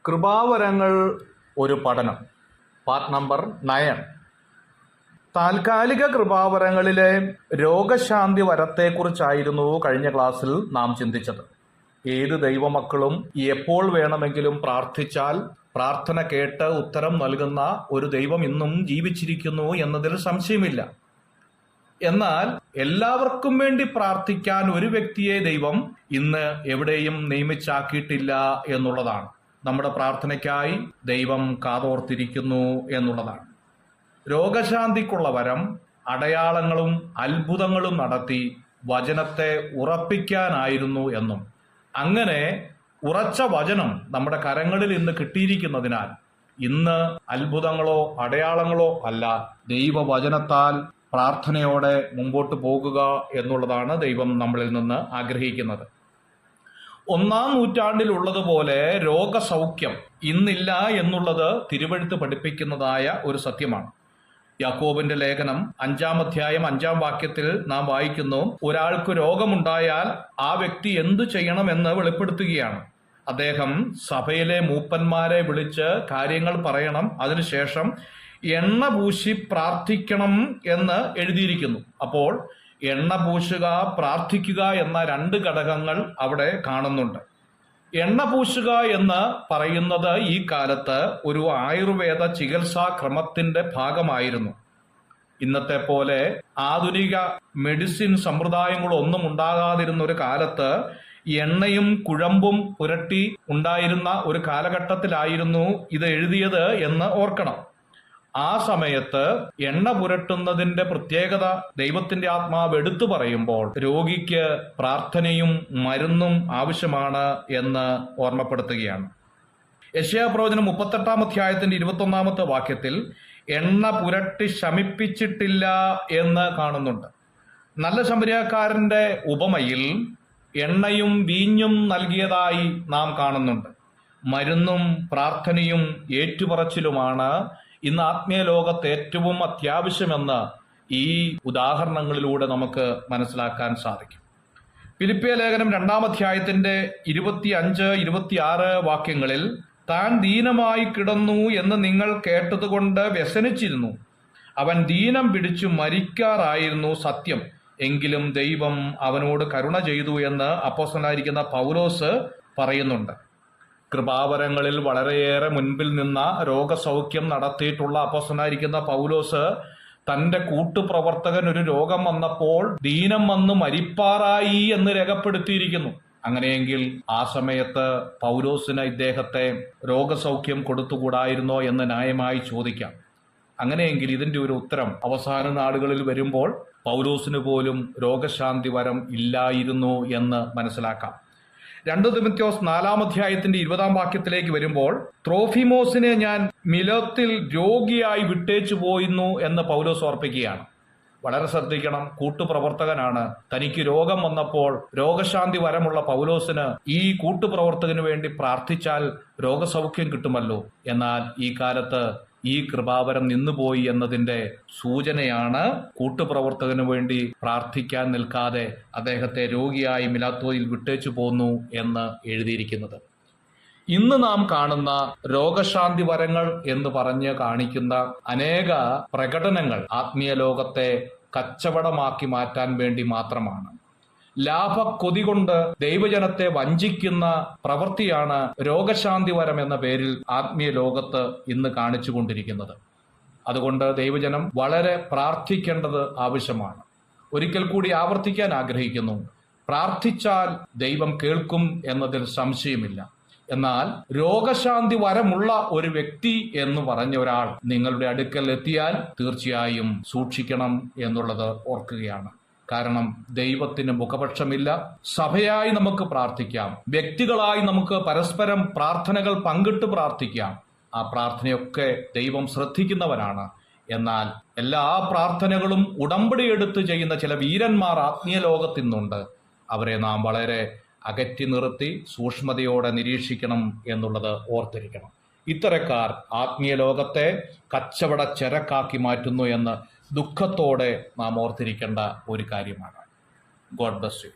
കൃപാവരങ്ങൾ ഒരു പഠനം part number 9. താൽക്കാലിക കൃപാവരങ്ങളിലെ രോഗശാന്തി വരത്തെക്കുറിച്ചായിരുന്നു കഴിഞ്ഞ ക്ലാസ്സിൽ നാം ചിന്തിച്ചത്. ഏത് ദൈവമക്കളും എപ്പോൾ വേണമെങ്കിലും പ്രാർത്ഥിച്ചാൽ പ്രാർത്ഥന കേട്ട് ഉത്തരം നൽകുന്ന ഒരു ദൈവം ഇന്നും ജീവിച്ചിരിക്കുന്നു എന്നതിൽ സംശയമില്ല. എന്നാൽ എല്ലാവർക്കും വേണ്ടി പ്രാർത്ഥിക്കാൻ ഒരു വ്യക്തിയെ ദൈവം ഇന്ന് എവിടെയും നിയമിച്ചാക്കിയിട്ടില്ല എന്നുള്ളതാണ്. നമ്മുടെ പ്രാർത്ഥനയ്ക്കായി ദൈവം കാതോർത്തിരിക്കുന്നു എന്നുള്ളതാണ്. രോഗശാന്തിക്കുള്ള വരം അടയാളങ്ങളും അത്ഭുതങ്ങളും നടത്തി വചനത്തെ ഉറപ്പിക്കാനായിരുന്നു എന്നും, അങ്ങനെ ഉറച്ച വചനം നമ്മുടെ കരങ്ങളിൽ ഇന്ന് കിട്ടിയിരിക്കുന്നതിനാൽ ഇന്ന് അത്ഭുതങ്ങളോ അടയാളങ്ങളോ അല്ല, ദൈവവചനത്താൽ പ്രാർത്ഥനയോടെ മുമ്പോട്ട് പോകുക എന്നുള്ളതാണ് ദൈവം നമ്മളിൽ നിന്ന് ആഗ്രഹിക്കുന്നത്. 1-ാം നൂറ്റാണ്ടിലുള്ളതുപോലെ രോഗസൗഖ്യം ഇന്നില്ല എന്നുള്ളത് തിരുവെഴുത്ത് പഠിപ്പിക്കുന്നതായ ഒരു സത്യമാണ്. യാക്കോബിന്റെ ലേഖനം 5-ാം അധ്യായം 5-ാം വാക്യത്തിൽ നാം വായിക്കുന്നു, ഒരാൾക്ക് രോഗമുണ്ടായാൽ ആ വ്യക്തി എന്തു ചെയ്യണമെന്ന് വെളിപ്പെടുത്തുകയാണ്. അദ്ദേഹം സഭയിലെ മൂപ്പന്മാരെ വിളിച്ച് കാര്യങ്ങൾ പറയണം, അതിനുശേഷം എണ്ണ പൂശി പ്രാർത്ഥിക്കണം എന്ന് എഴുതിയിരിക്കുന്നു. അപ്പോൾ എണ്ണ പൂശുക, പ്രാർത്ഥിക്കുക എന്ന 2 ഘടകങ്ങൾ അവിടെ കാണുന്നുണ്ട്. എണ്ണ പൂശുക എന്ന് പറയുന്നത് ഈ കാലത്ത് ഒരു ആയുർവേദ ചികിത്സാ ക്രമത്തിന്റെ ഭാഗമായിരുന്നു. ഇന്നത്തെ പോലെ ആധുനിക മെഡിസിൻ സമ്പ്രദായങ്ങളൊന്നും ഉണ്ടാകാതിരുന്ന ഒരു കാലത്ത് എണ്ണയും കുഴമ്പും പുരട്ടി ഉണ്ടായിരുന്ന ഒരു കാലഘട്ടത്തിലായിരുന്നു ഇത് എഴുതിയത് എന്ന് ഓർക്കണം. ആ സമയത്ത് എണ്ണ പുരട്ടുന്നതിന്റെ പ്രത്യേകത ദൈവത്തിന്റെ ആത്മാവ് എടുത്തു പറയുമ്പോൾ രോഗിക്ക് പ്രാർത്ഥനയും മരുന്നും ആവശ്യമാണ് എന്ന് ഓർമ്മപ്പെടുത്തുകയാണ്. യെശയ്യാപ്രവചനം 38-ാം അധ്യായത്തിന്റെ 21-ാമത്തെ വാക്യത്തിൽ എണ്ണ പുരട്ടി ശമിപ്പിച്ചിട്ടില്ല എന്ന് കാണുന്നുണ്ട്. നല്ല ശമരിയക്കാരന്റെ ഉപമയിൽ എണ്ണയും വീഞ്ഞും നൽകിയതായി നാം കാണുന്നുണ്ട്. മരുന്നും പ്രാർത്ഥനയും ഏറ്റുപറച്ചിലുമാണ് ഇന്ന് ആത്മീയ ലോകത്ത് ഏറ്റവും അത്യാവശ്യമെന്ന് ഈ ഉദാഹരണങ്ങളിലൂടെ നമുക്ക് മനസ്സിലാക്കാൻ സാധിക്കും. ഫിലിപ്പിയ ലേഖനം 2-ാം അധ്യായത്തിന്റെ 25-26 വാക്യങ്ങളിൽ താൻ ദീനമായി കിടന്നു എന്ന് നിങ്ങൾ കേട്ടതുകൊണ്ട് വ്യസനിച്ചിരുന്നു, അവൻ ദീനം പിടിച്ചു മരിക്കാറായിരുന്നു സത്യം, എങ്കിലും ദൈവം അവനോട് കരുണ ചെയ്തു എന്ന് അപ്പോസ്തലനായിരിക്കുന്ന പൗലോസ് പറയുന്നുണ്ട്. കൃപാവരങ്ങളിൽ വളരെയേറെ മുൻപിൽ നിന്ന രോഗസൗഖ്യം നടത്തിയിട്ടുള്ള അപ്പോസ്തലനായിരിക്കുന്ന പൗലോസ് തന്റെ കൂട്ടുപ്രവർത്തകൻ ഒരു രോഗം വന്നപ്പോൾ ദീനം വന്ന് മരിപ്പാറായി എന്ന് രേഖപ്പെടുത്തിയിരിക്കുന്നു. അങ്ങനെയെങ്കിൽ ആ സമയത്ത് പൗലോസിന് ഇദ്ദേഹത്തെ രോഗസൗഖ്യം കൊടുത്തുകൂടായിരുന്നോ എന്ന് ന്യായമായി ചോദിക്കാം. അങ്ങനെയെങ്കിൽ ഇതിന്റെ ഒരു ഉത്തരം അവസാന നാളുകളിൽ വരുമ്പോൾ പൗലോസിന് പോലും രോഗശാന്തി വരം ഇല്ലായിരുന്നു എന്ന് മനസ്സിലാക്കാം. 2 തിമോഥെയോസ് 4-ാം അധ്യായത്തിന്റെ 20-ാം വാക്യത്തിലേക്ക് വരുമ്പോൾ ത്രോഫിമോസിനെ ഞാൻ മിലോത്തിൽ രോഗിയായി വിട്ടേച്ചു പോയിരുന്നു എന്ന് പൗലോസ് ഓർപ്പിക്കുകയാണ്. വളരെ ശ്രദ്ധിക്കണം, കൂട്ടുപ്രവർത്തകനാണ്. തനിക്ക് രോഗം വന്നപ്പോൾ രോഗശാന്തി വരമുള്ള പൗലോസിന് ഈ കൂട്ടുപ്രവർത്തകന് വേണ്ടി പ്രാർത്ഥിച്ചാൽ രോഗസൗഖ്യം കിട്ടുമല്ലോ. എന്നാൽ ഈ കാലത്ത് ഈ കൃപാവരം നിന്നുപോയി എന്നതിന്റെ സൂചനയാണ് കൂട്ടുപ്രവർത്തകന് വേണ്ടി പ്രാർത്ഥിക്കാൻ നിൽക്കാതെ അദ്ദേഹത്തെ രോഗിയായി മിലാത്തോയിൽ വിട്ടേച്ചു പോന്നു എന്ന് എഴുതിയിരിക്കുന്നത്. ഇന്ന് നാം കാണുന്ന രോഗശാന്തി വരങ്ങൾ എന്ന് പറഞ്ഞ് കാണിക്കുന്ന അനേക പ്രകടനങ്ങൾ ആത്മീയ ലോകത്തെ കച്ചവടമാക്കി മാറ്റാൻ വേണ്ടി മാത്രമാണ്. ലാഭക്കൊതി കൊണ്ട് ദൈവജനത്തെ വഞ്ചിക്കുന്ന പ്രവൃത്തിയാണ് രോഗശാന്തി വരം എന്ന പേരിൽ ആത്മീയ ലോകത്ത് ഇന്ന് കാണിച്ചുകൊണ്ടിരിക്കുന്നത്. അതുകൊണ്ട് ദൈവജനം വളരെ പ്രാർത്ഥിക്കേണ്ടത് ആവശ്യമാണ്. ഒരിക്കൽ കൂടി ആവർത്തിക്കാൻ ആഗ്രഹിക്കുന്നു, പ്രാർത്ഥിച്ചാൽ ദൈവം കേൾക്കും എന്നതിൽ സംശയമില്ല. എന്നാൽ രോഗശാന്തി വരമുള്ള ഒരു വ്യക്തി എന്ന് പറഞ്ഞ ഒരാൾ നിങ്ങളുടെ അടുക്കൽ എത്തിയാൽ തീർച്ചയായും സൂക്ഷിക്കണം എന്നുള്ളത് ഓർക്കുകയാണ്. കാരണം ദൈവത്തിന് മുഖപക്ഷമില്ല. സഭയായി നമുക്ക് പ്രാർത്ഥിക്കാം, വ്യക്തികളായി നമുക്ക് പരസ്പരം പ്രാർത്ഥനകൾ പങ്കിട്ട് പ്രാർത്ഥിക്കാം. ആ പ്രാർത്ഥനയൊക്കെ ദൈവം ശ്രദ്ധിക്കുന്നവനാണ്. എന്നാൽ എല്ലാ പ്രാർത്ഥനകളും ഉടമ്പടിയെടുത്ത് ചെയ്യുന്ന ചില വീരന്മാർ ആത്മീയ ലോകത്തിന്നുണ്ട്. അവരെ നാം വളരെ അകറ്റി നിർത്തി സൂക്ഷ്മതയോടെ നിരീക്ഷിക്കണം എന്നുള്ളത് ഓർത്തിരിക്കണം. ഇത്തരക്കാർ ആത്മീയ ലോകത്തെ കച്ചവട ചരക്കാക്കി മാറ്റുന്നു എന്ന് ദുഃഖത്തോടെ നാം ഓർത്തിരിക്കേണ്ട ഒരു കാര്യമാണ്. God bless you.